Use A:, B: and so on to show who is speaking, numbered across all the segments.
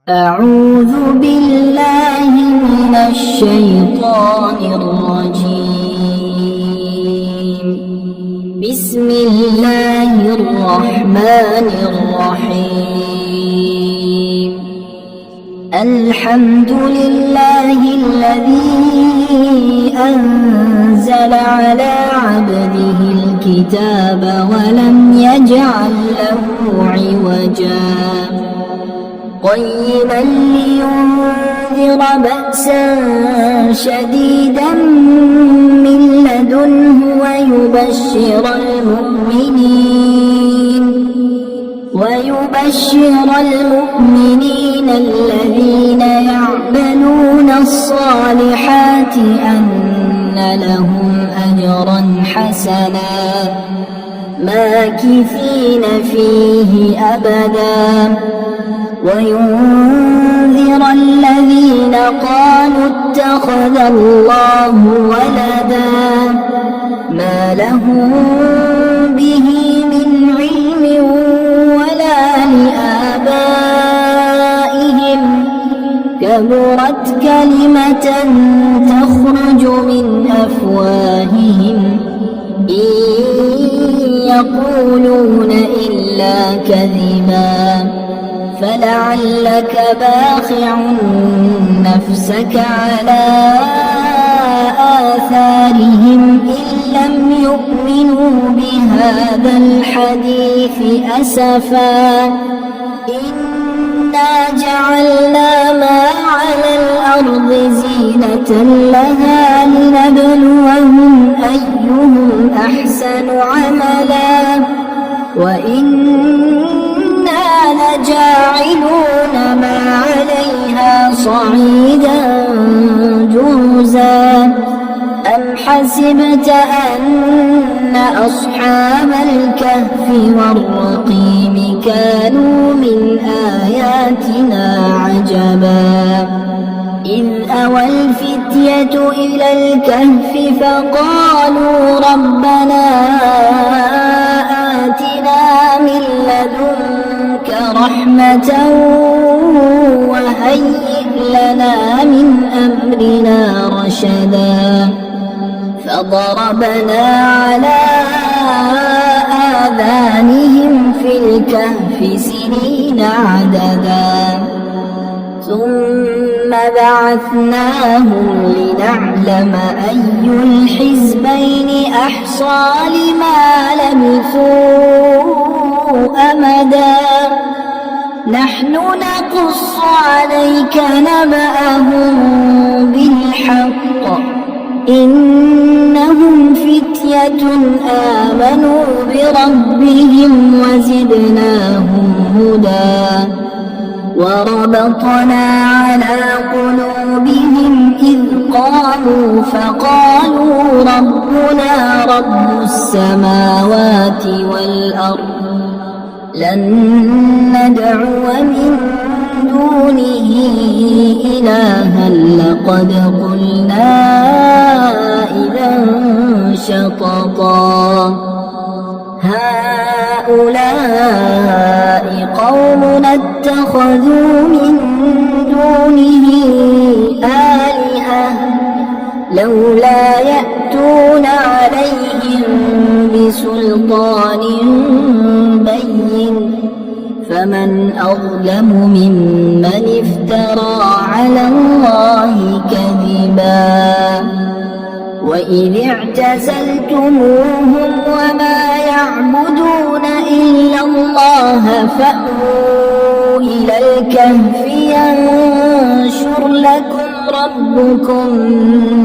A: أعوذ بالله من الشيطان الرجيم. بسم الله الرحمن الرحيم. الحمد لله الذي أنزل على عبده الكتاب ولم يجعل له عوجا قيما لينذر بأسا شديدا من لدنه ويبشر المؤمنين الذين يعملون الصالحات أن لهم أجرا حسنا ماكثين فيه أبدا وينذر الذين قالوا اتخذ الله ولدا ما لهم به من علم ولا لآبائهم كبرت كلمة تخرج من أفواههم إن يقولون إلا كذبا فلعلك باخع نفسك على آثارهم إن لم يؤمنوا بهذا الحديث أسفا إنا جعلنا ما على الأرض زينة لها لنبلوهم أيهم أحسن عملا وإنا لجاعلون ما عليها صعيدا جرزا أم حسبت أن أصحاب الكهف والرقيم كانوا من آياتنا عجبا إذ أوى الفتية إلى الكهف فقالوا ربنا آتنا من لدنك رحمة وهيئ لنا من أمرنا رشدا فضربنا على آذانهم في الكهف سنين عددا ثم بعثناهم لنعلم أي الحزبين أحصى لما لبثوا أمدا نحن نقص عليك نبأهم بالحق إنهم فتية آمنوا بربهم وزدناهم هدى وربطنا على قلوبهم إذ قالوا فقالوا ربنا رب السماوات والأرض لن ندعو من دونه إلها لقد قلنا إذا شططا هؤلاء قومنا اتخذوا من دونه آلهة لولا يأتون عليهم بسلطان بين فمن أظلم ممن افترى على الله كذبا وإذ اعتزلتموهم وما يعبدون إلا الله فأووا إلى الكهف ينشر لكم ربكم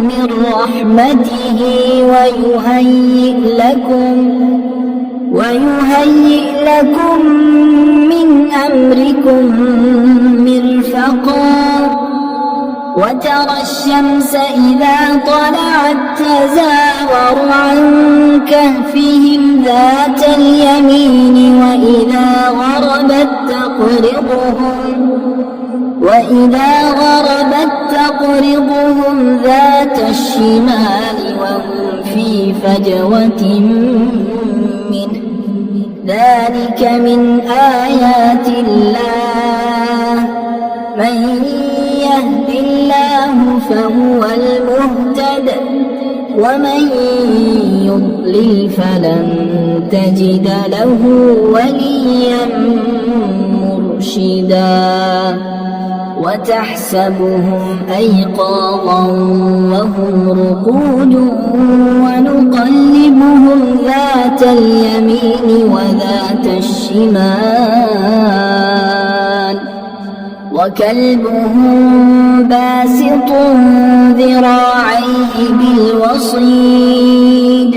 A: من رحمته ويهيئ لكم من أمركم مرفقا وترى الشمس إذا طلعت تزاور عن كهفهم ذات اليمين وإذا غربت تقرضهم ذات الشمال وهم في فجوة منه ذلك من آيات الله من يهد الله فهو المهتد ومن يضلل فلن تجد له وليا مرشدا وتحسبهم أيقاظا وهم رقود ونقلبهم ذات اليمين وذات الشمال وكلبهم باسط ذراعيه بالوصيد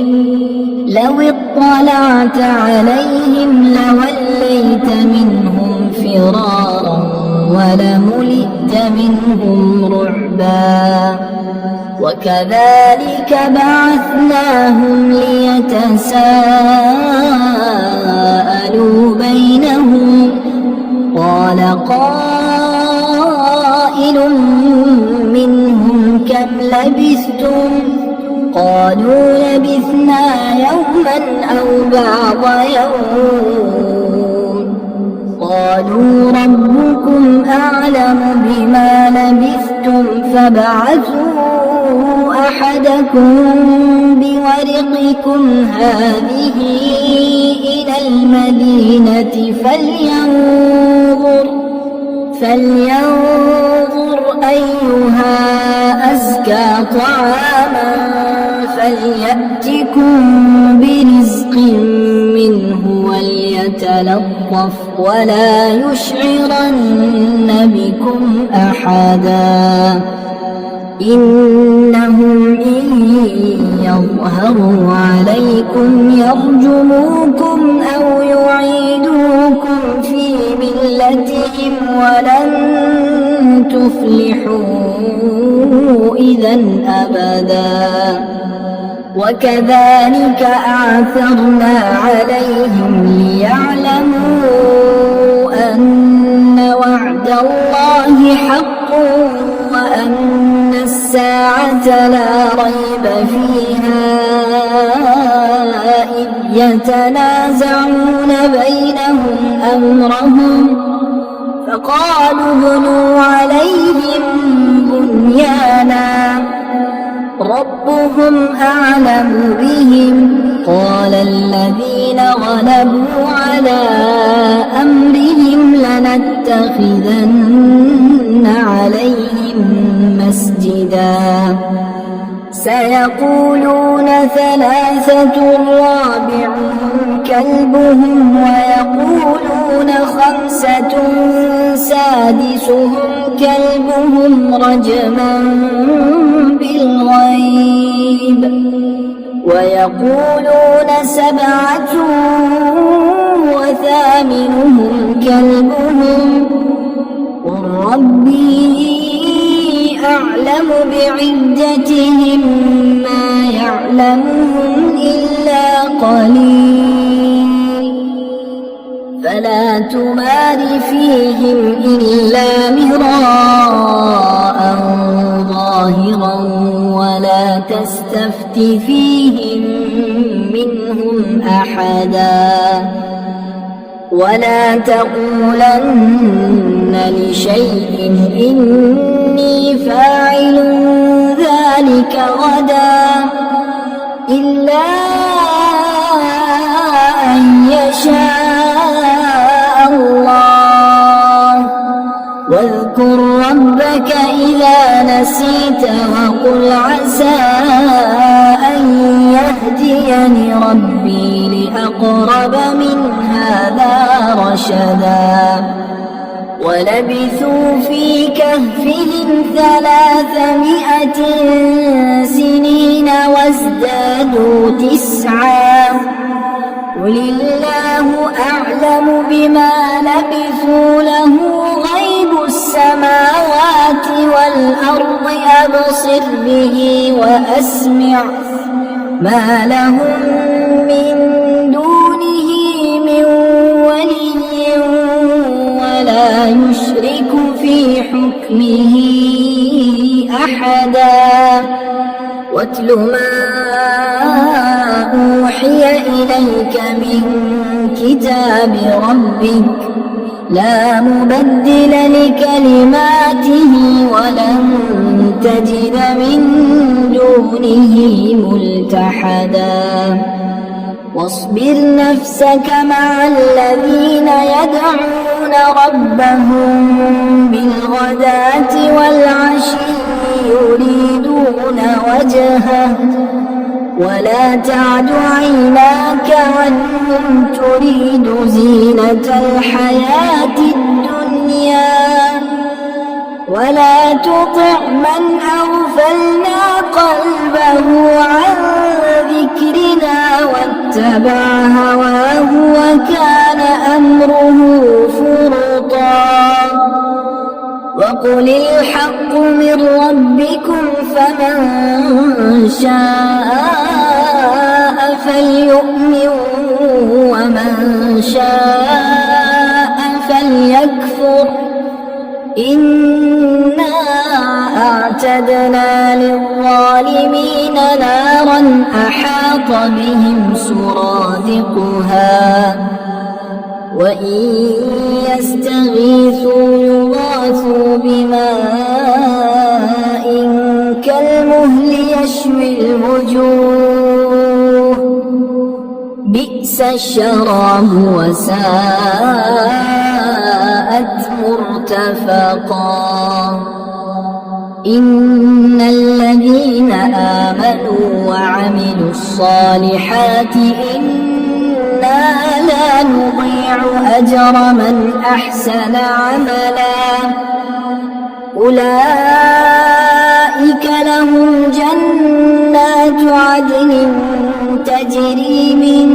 A: لو اطلعت عليهم لوليت منهم فرارا ولملئت منهم رعبا وكذلك بعثناهم ليتساءلوا بينهم قال قائل منهم كم لبثتم قالوا لبثنا يوما أو بعض يوم قالوا ربكم أعلم بما لبثتم فابعثوا أحدكم بورقكم هذه إلى المدينة فلينظر أيها أزكى طعاما فليأتكم برزق منه وليتلطف ولا يشعرن بكم أحدا إنهم إن يظهروا عليكم يرجموكم أو يعيدوكم في ملتهم ولن تفلحوا إذا أبدا وكذلك أعثرنا عليهم ليعلموا أن وعد الله حق وأن الساعة لا ريب فيها إذ يتنازعون بينهم أمرهم فقالوا ابنوا عليهم بنيانا ربهم أعلم بهم قال الذين غلبوا على أمرهم لنتخذن عليهم مسجدا سيقولون ثلاثة رابعهم كلبهم ويقولون خمسة سادسهم كلبهم رجما بالغيب ويقولون سبعة وثامنهم كلبهم قل ربي أعلم بعدتهم ما يعلمهم إلا قليل فلا تمار فيهم إلا مراء ظاهرا ولا تستفت فيهم منهم أحدا ولا تقولن لشيء إني فاعل ذلك غدا إلا أن يشاء الله واذكر ربك إذا نسيت وقل عسى أن يهديني ربي لأقرب من هذا رشدا ولبثوا في كهفهم 300 سنين وازدادوا 9 قل الله أعلم بما لبثوا له غيب السماوات والأرض أبصر به وأسمع ما لهم من دونه من ولي ولا يشرك في حكمه أحدا واتل ما أوحي إليك من كتاب ربك لا مبدل لكلماته ولن تجد من دونه ملتحدا واصبر نفسك مع الذين يدعون ربهم بالغداة والعشي يريدون وجهه ولا تعد عيناك عنهم تريد زينة الحياة الدنيا ولا تطع من أغفلنا قلبه عن ذكرنا واتبع هواه وكان أمره فرطا وقل الحق من ربكم فمن شاء فليؤمن ومن شاء فليكفر إنا أعتدنا للظالمين نارا أحاط بهم سرادقها وإن يستغيثوا يغاثوا بماء كالمهل يشوي الوجوه بئس الشراب وساءت مرتفقا إن الذين آمنوا وعملوا الصالحات إنا لا نضيع أجر من أحسن عملا أولئك لهم جنات عدن تجري من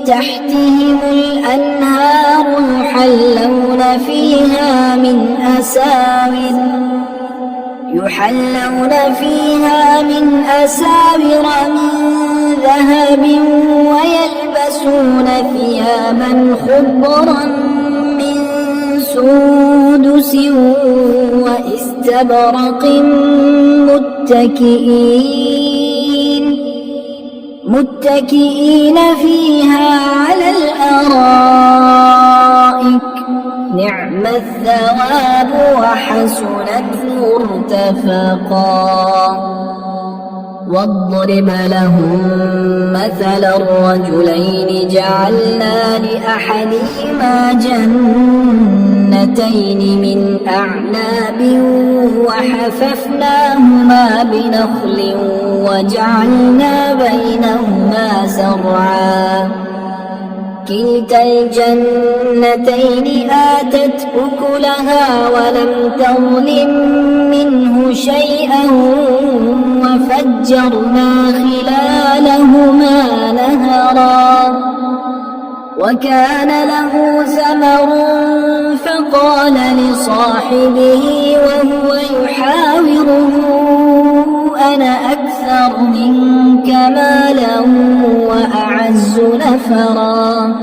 A: تحتهم الأنهار يحلون فيها من أساور من ذهب ويلبسون ثيابا خضرا من سندس واستبرق متكئين فيها على الأرائك نعم الثواب وحسنت مرتفقا واضرب لهم مثل الرجلين جعلنا لأحدهما جنتين من أعناب وحففناهما بنخل وجعلنا بينهما زرعا كلتا الجنتين آتت أكلها ولم تظلم منه شيئا وفجرنا خلالهما نهرا وكان له ثمر فقال لصاحبه وهو يحاوره أنا أكثر منك مالا وأعز نفرا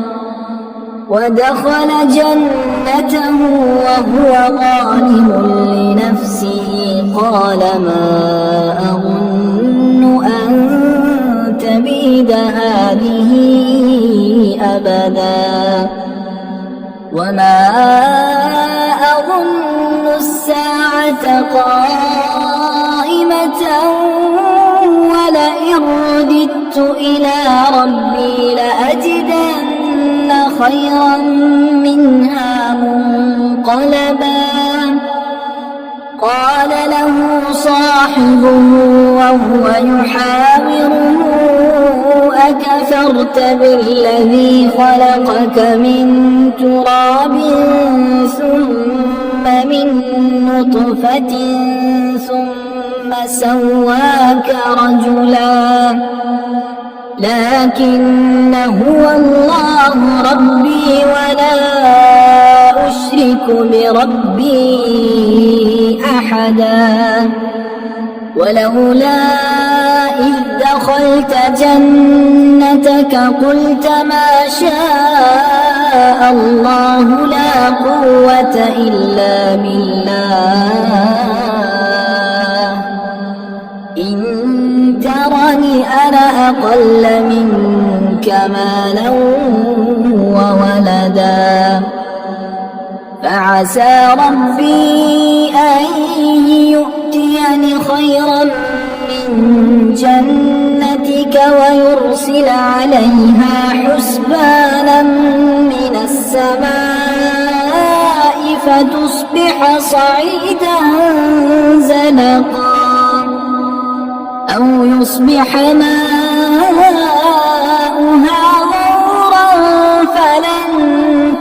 A: ودخل جنته وهو ظالم لنفسه قال ما أظن أن تبيد هذه أبدا وما أظن الساعة قائمة ولئن رددت إلى ربي لأجدن خيرا منها منقلبا قال له صاحبه وهو يحاوره أكفرت بالذي خلقك من تراب ثم من نطفة ثم سواك رجلا لكن هو الله ربي ولا أشرك بربي أحدا ولولا إذ دخلت جنتك قلت ما شاء الله لا قوة إلا بالله إن ترني أنا أقل منك مالا وولدا فعسى ربي أن يؤتيني خيرا من جنتك ويرسل عليها حسبانا من السماء فتصبح صعيدا زلقا أو يصبح ماؤها غورا فلن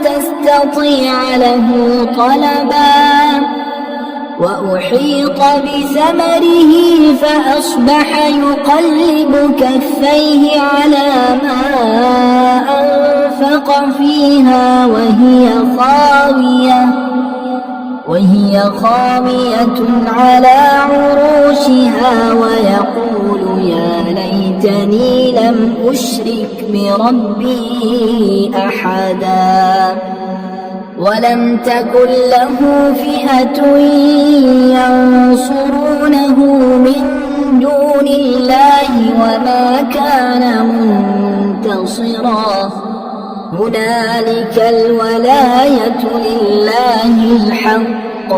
A: تستطيع له طلبا وأحيط بثمره فأصبح يقلب كفيه على ما أنفق فيها وهي خاوية على عروشها ويقول يا ليتني لم أشرك بربي أحدا ولم تكن له فئة ينصرونه من دون الله وما كان منتصرا هنالك الولاية لله الحق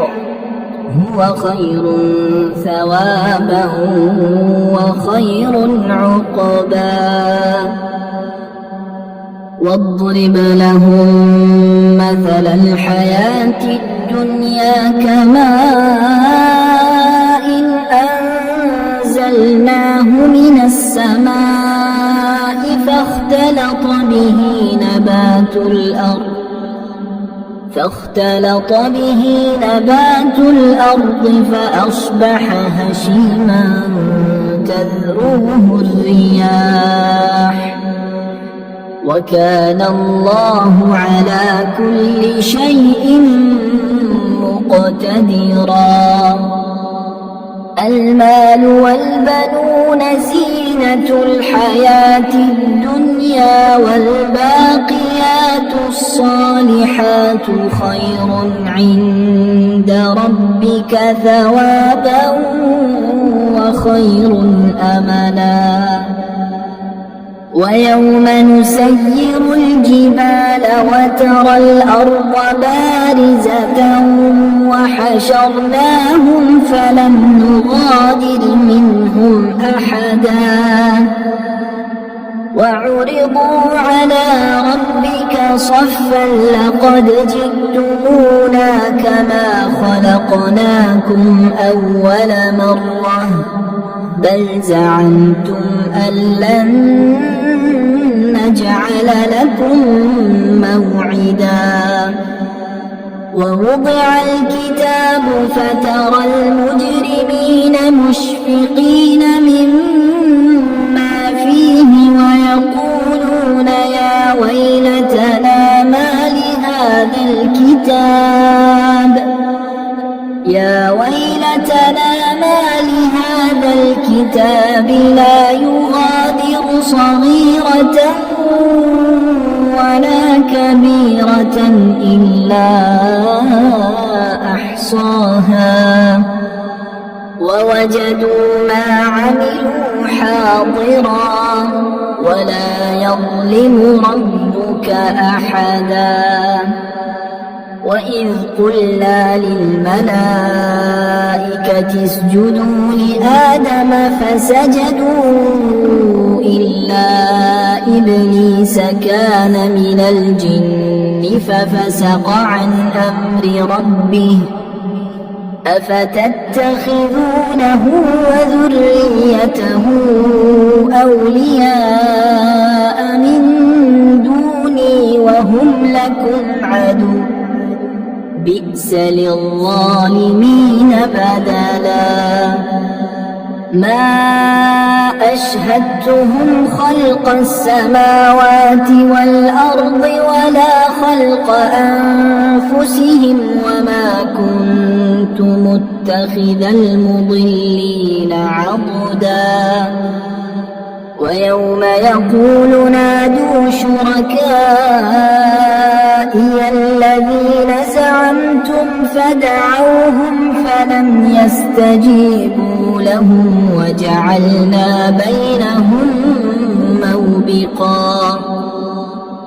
A: هو خير ثوابا وخير عقبا واضرب لهم مثل الحياة الدنيا كماء أنزلناه من السماء فاختلط به نبات الأرض فأصبح هشيما تذروه الرياح وكان الله على كل شيء مقتدرا المال والبنون زينة الحياة الدنيا والباقيات الصالحات خير عند ربك ثوابا وخير أملا ويوم نسير الجبال وترى الأرض بارزة وحشرناهم فلم نغادر منهم أحدا وعرضوا على ربك صفا لقد جئتمونا كما خلقناكم أول مرة بل زعمتم أن لن نجعل لكم موعدا ووضع الكتاب فترى المجرمين مشفقين مما فيه ويقولون يا ويلتنا ما لهذا الكتاب لا يغادر صغيرة ولا كبيرة إلا أحصاها ووجدوا ما عملوا حاضرا ولا يظلم ربك أحدا وإذ قلنا للملائكة اسجدوا لآدم فسجدوا إلا إبليس كان من الجن ففسق عن أمر ربه أفتتخذونه وذريته أولياء من دوني وهم لكم عدو بئس للظالمين بدلا ما أشهدتهم خلق السماوات والأرض ولا خلق أنفسهم وما كنت متخذ المضلين عضدا ويوم يقول نادوا شركائي الذين زعمتم فدعوهم فلم يستجيبوا لهم وجعلنا بينهم موبقا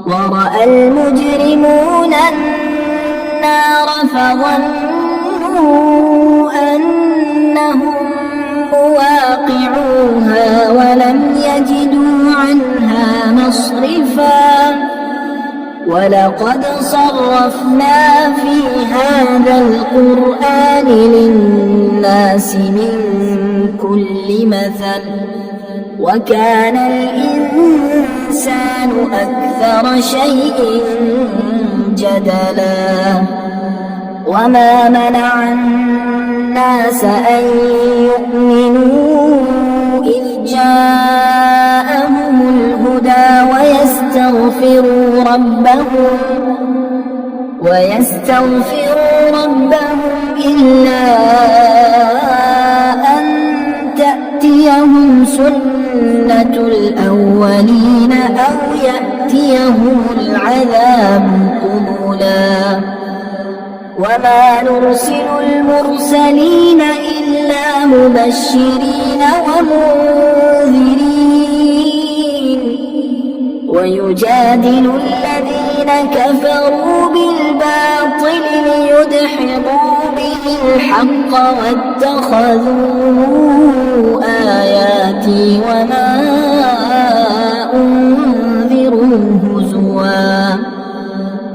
A: ورأى المجرمون النار فظنوا أنهم مواقعوها ولم يجدوا عنها مصرفا ولقد صرفنا في هذا القرآن للناس من كل مثل وكان الإنسان أكثر شيء جدلا وما منع الناس أن يؤمنوا إذ جاءهم الهدى ويستغفروا ربهم إلا أن تأتيهم سنة الأولين أو يأتيهم العذاب قبلا وما نرسل المرسلين إلا مبشرين ومنذرين ويجادل الذين كفروا بالباطل ليدحضوا به الحق واتخذوا آياتي وما أنذروا هزوا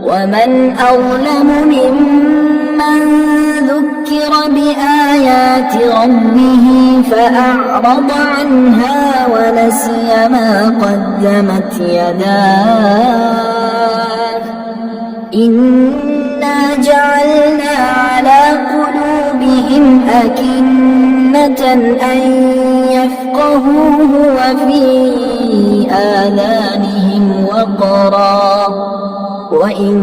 A: ومن أظلم ممن ذكر بآيات ربه فأعرض عنها ونسي ما قدمت يداه إنا جعلنا على قلوبهم أكنة أن يفقهوه وفي آذانهم وقرا وإن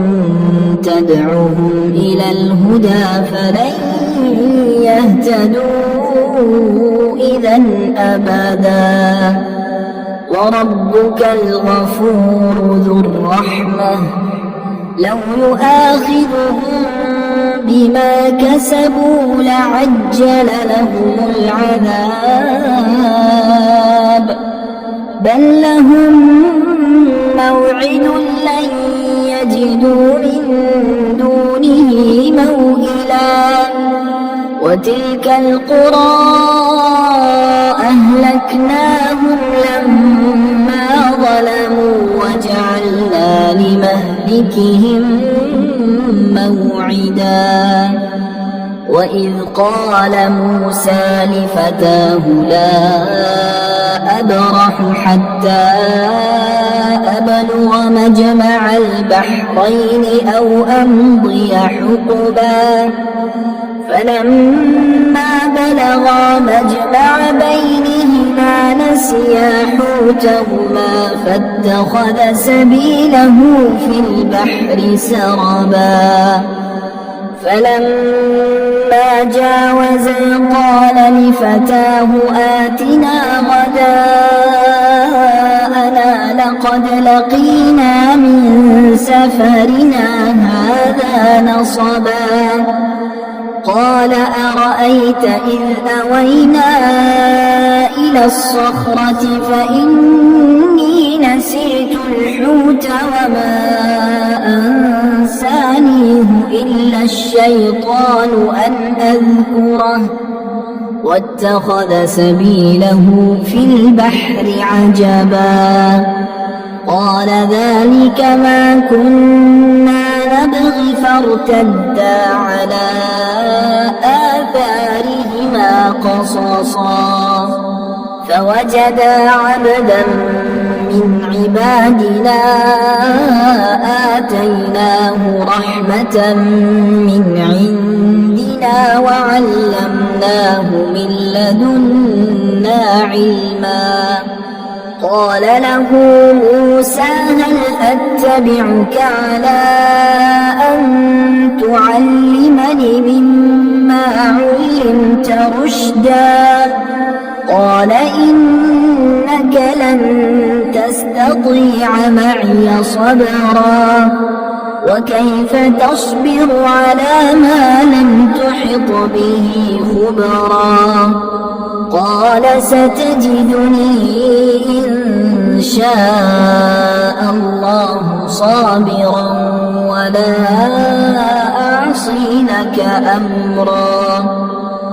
A: تدعوهم إلى الهدى فلن يهتدوا إذا أبدا وربك الغفور ذو الرحمة لو يؤاخذهم بما كسبوا لعجل لهم العذاب بل لهم موعد لن يجدوا من دونه موئلا وتلك القرى أهلكناهم لما ظلموا وجعلنا لمهلكهم موعدا وإذ قال موسى لفتاه لا أبرح حتى أبلغ مجمع البحرين أو أمضي حقبا فلما بلغا مجمع بينهما نسيا حوتهما فاتخذ سبيله في البحر سربا فلما جاوزا قال لفتاه آتنا غداءنا لقد لقينا من سفرنا هذا نصبا قال أرأيت إذ أوينا إلى الصخرة فإني نسيت الحوت وما أنسانيه إلا الشيطان أن أذكره واتخذ سبيله في البحر عجبا قال ذلك ما كنا نبغي فارتدا على آثارهما قصصا فوجدا عبدا من عبادنا آتيناه رحمة من عندنا وعلمناه من لدنا علما قال له موسى هل أتبعك على أن تعلمني مما علمت رشدا قال إنك لن تستطيع معي صبرا وكيف تصبر على ما لم تحط به خبرا قال ستجدني إن شاء الله صابرا ولا يعصينك أمرا.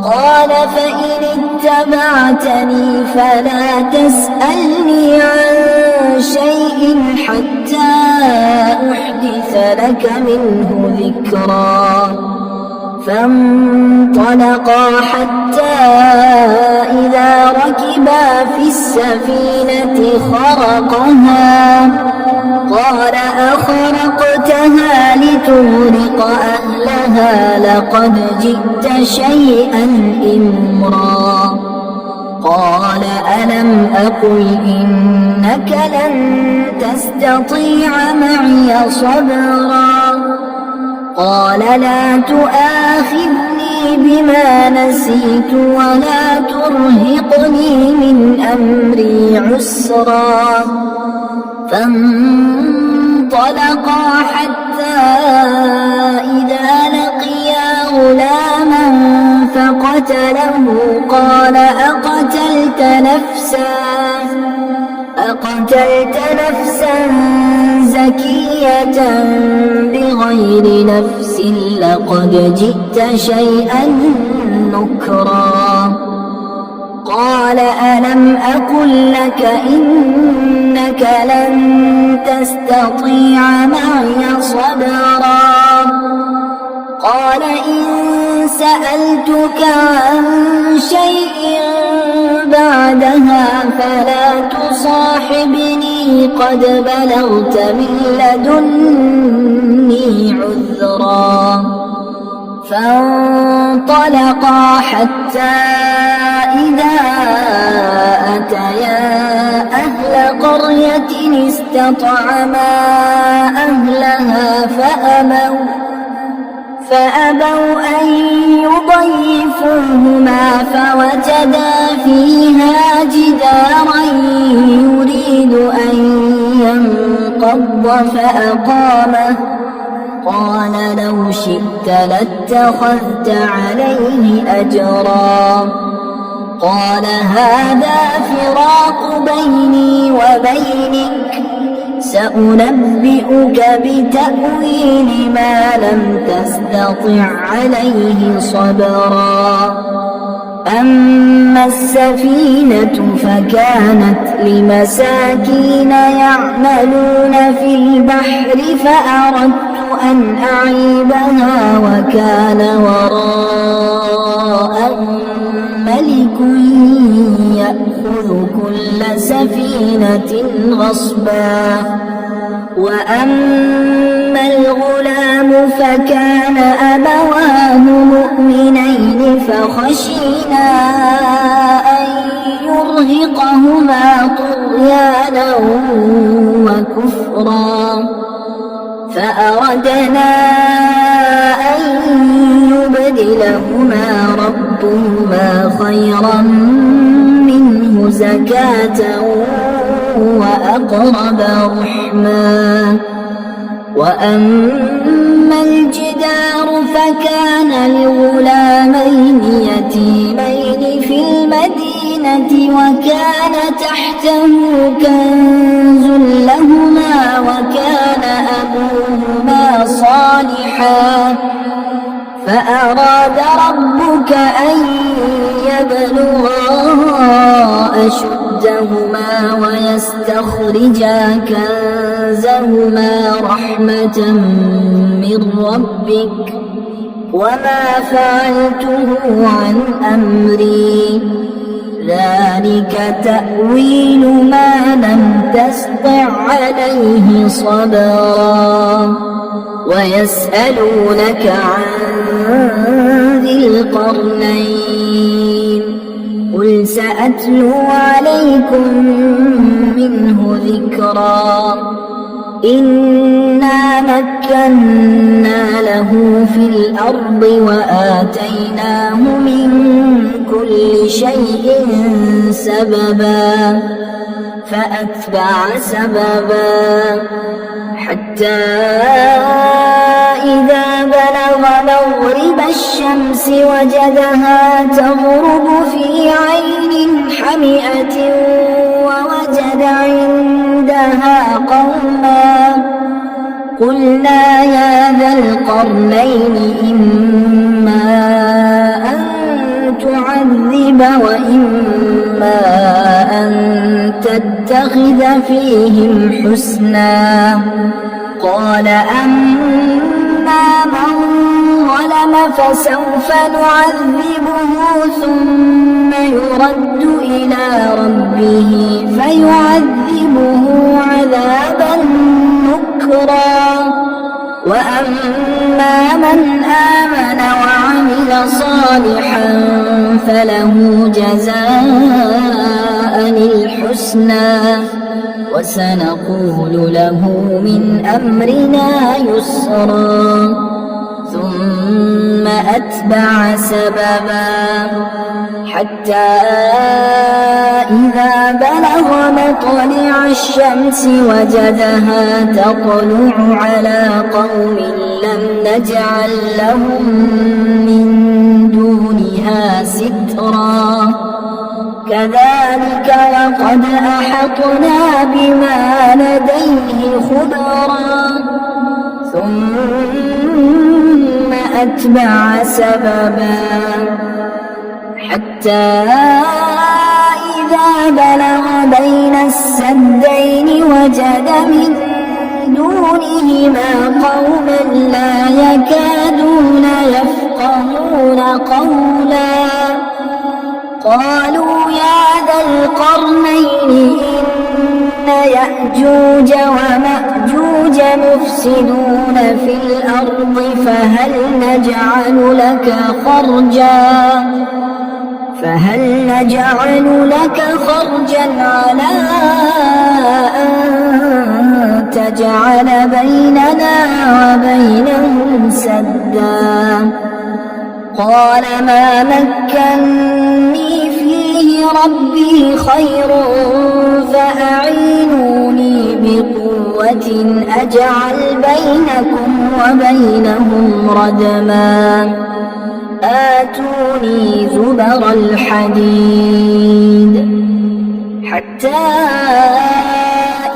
A: قال فإن اتبعتني فلا تسألني عن شيء حتى أحدث لك منه ذكرا. فانطلقا حتى إذا ركبا في السفينة خرقها قال أخرقتها لتغرق أهلها لقد جئت شيئا إمرا. قال ألم أقل إنك لن تستطيع معي صبرا. قال لا تؤاخذني بما نسيت ولا ترهقني من أمري عسرا. فانطلقا حتى إذا لقيا غلاما فقتله قال أقتلت نفسا زكية بغير نفس لقد جئت شيئا نكرا. قال ألم أقل لك إنك لن تستطيع معي صبرا. قال إن سألتك عن شيء بعدها فلا تصاحبني قد بلغت من لدني عذرا. فانطلقا حتى إذا أتيا أهل قرية استطعما أهلها فأبوا أن يضيفوهما فوجدا فيها جدارا يريد أن ينقض فأقامه. قال لو شئت لاتخذت عليه أجرا. قال هذا فراق بيني وبينك سأنبئك بتأويل ما لم تستطع عليه صبرا. أما السفينة فكانت لمساكين يعملون في البحر فأردت أن أعيبها وكان وراءهم ملك يأخذ كل سفينة غصبا. وأما الغلام فكان أبواه مؤمنين فخشينا أن يرهقهما طغيانا وكفرا. فأردنا أن يبدلهما ربهما خيرا منه زكاة وأقرب رحما. وأما الجدار فكان لغلامين يتيمين في المدينة وكان تحته كنز لهما وكان أبوهما صالحا. فأراد ربك أن يبلغا أشدهما ويستخرجا كنزهما رحمة من ربك وما فعلته عن أمري ذلك تأويل ما لم تسطع عليه صبرا. ويسألونك عن ذي القرنين قل سأتلو عليكم منه ذكرا. إنا مكنا له في الأرض وآتيناه من كل شيء سببا. فأتبع سببا حتى إذا بلغ مغرب الشمس وجدها تغرب في عين حمئة ووجد عندها قلنا يا ذا القرنين إما أن تعذب وإما أن تتخذ فيهم حسنا قال أما من ظلم فسوف نعذبه ثم يرد إلى ربه فيعذبه عذابا نكرا وأما من آمن وعمل صالحا فله جزاء الحسنى وسنقول له من أمرنا يسرا ثم أتبع سببا حتى إذا بلغ مطلع الشمس وجدها تطلع على قوم لم نجعل لهم من دونها سترا كذلك وقد أحطنا بما لديه خبرا ثم أتبع سببا حتى إذا بلغ بين السدين وجد من دونهما قوما لا يكادون يفقهون قولا قالوا يا ذا القرنين إن يأجوج ومأجوج مفسدون في الأرض فهل نجعل لك خرجا على أن تجعل بيننا وبينهم سدا قال ما مكني فيه ربي خير فأعينوني بقوة أجعل بينكم وبينهم ردما آتوني زبر الحديد حتى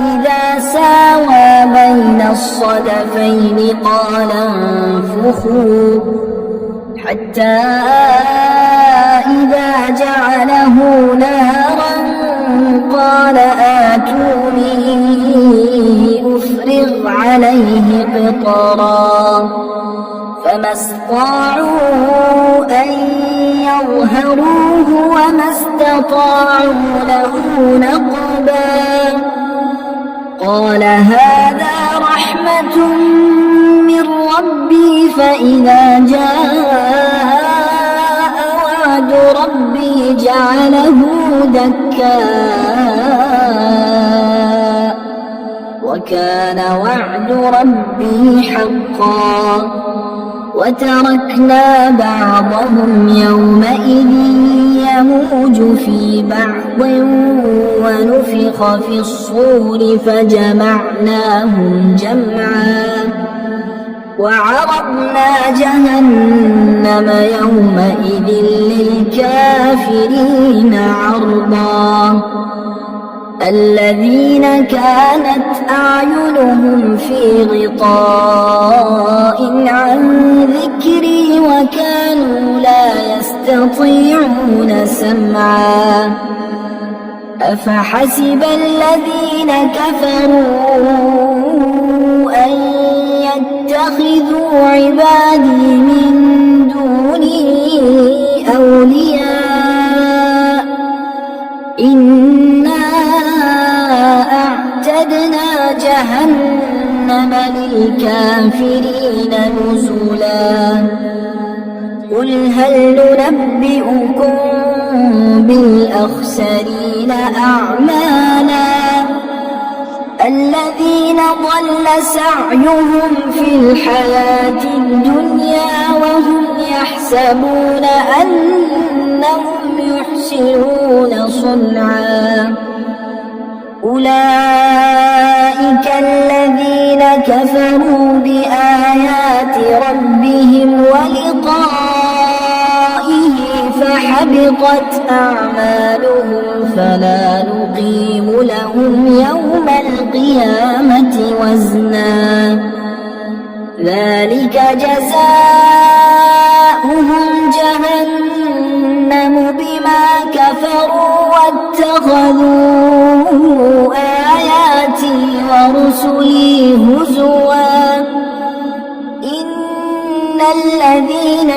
A: إذا ساوى بين الصدفين قال انفخوا حتى إذا جعله نارا قال آتوني أفرغ عليه قطرا فما استطاعوا أن يظهروه وما استطاعوا له نقبا قال هذا رحمة من ربي فإذا جاء وعد ربي جعله دكا وكان وعد ربي حقا وتركنا بعضهم يومئذ يموج في بعض ونفخ في الصور فجمعناهم جمعا وعرضنا جهنم يومئذ للكافرين عرضا الذين كانت أعينهم في غطاء عن ذكري وكانوا لا يستطيعون سمعا أفحسب الذين كفروا أن يتخذوا عبادي من دوني أولياء إنا أعتدنا جهنم للكافرين نزلا قل هل ننبئكم بالأخسرين أعمالا الذين ضل سعيهم في الحياة الدنيا وهم يحسبون أنهم يحسنون صنعا أولئك الذين كفروا بآيات ربهم ولقائه فحبطت أعمالهم فلا نقيم لهم يوم القيامة وزنا ذلك جزاؤهم جهنم بما كفروا واتخذوا آياتي ورسلي هزوا إن الذين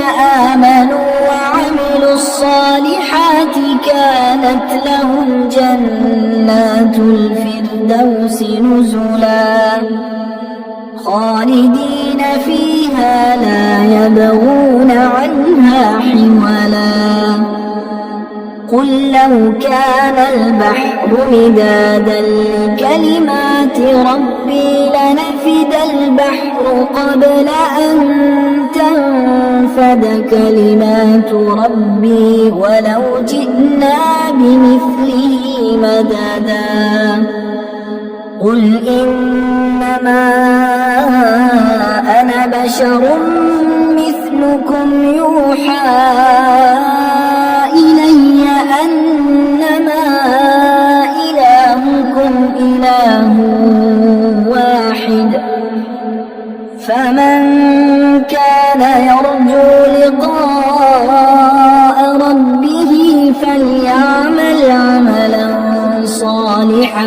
A: آمنوا وعملوا الصالحات كانت لهم جنات الفردوس نزلا خالدين فيها لا يبغون عنها حولا قل لو كان البحر مدادا لكلمات ربي لنفد البحر قبل أن تنفد كلمات ربي ولو جئنا بمثله مددا قل إنما أنا بشر مثلكم يوحى إلي أنما إلهكم إله واحد فمن كان يرجو لقاء ربه فليعمل عملا صالحا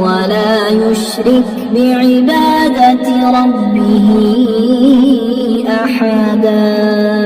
A: ولا يشرك بعبادة ربه أحدا.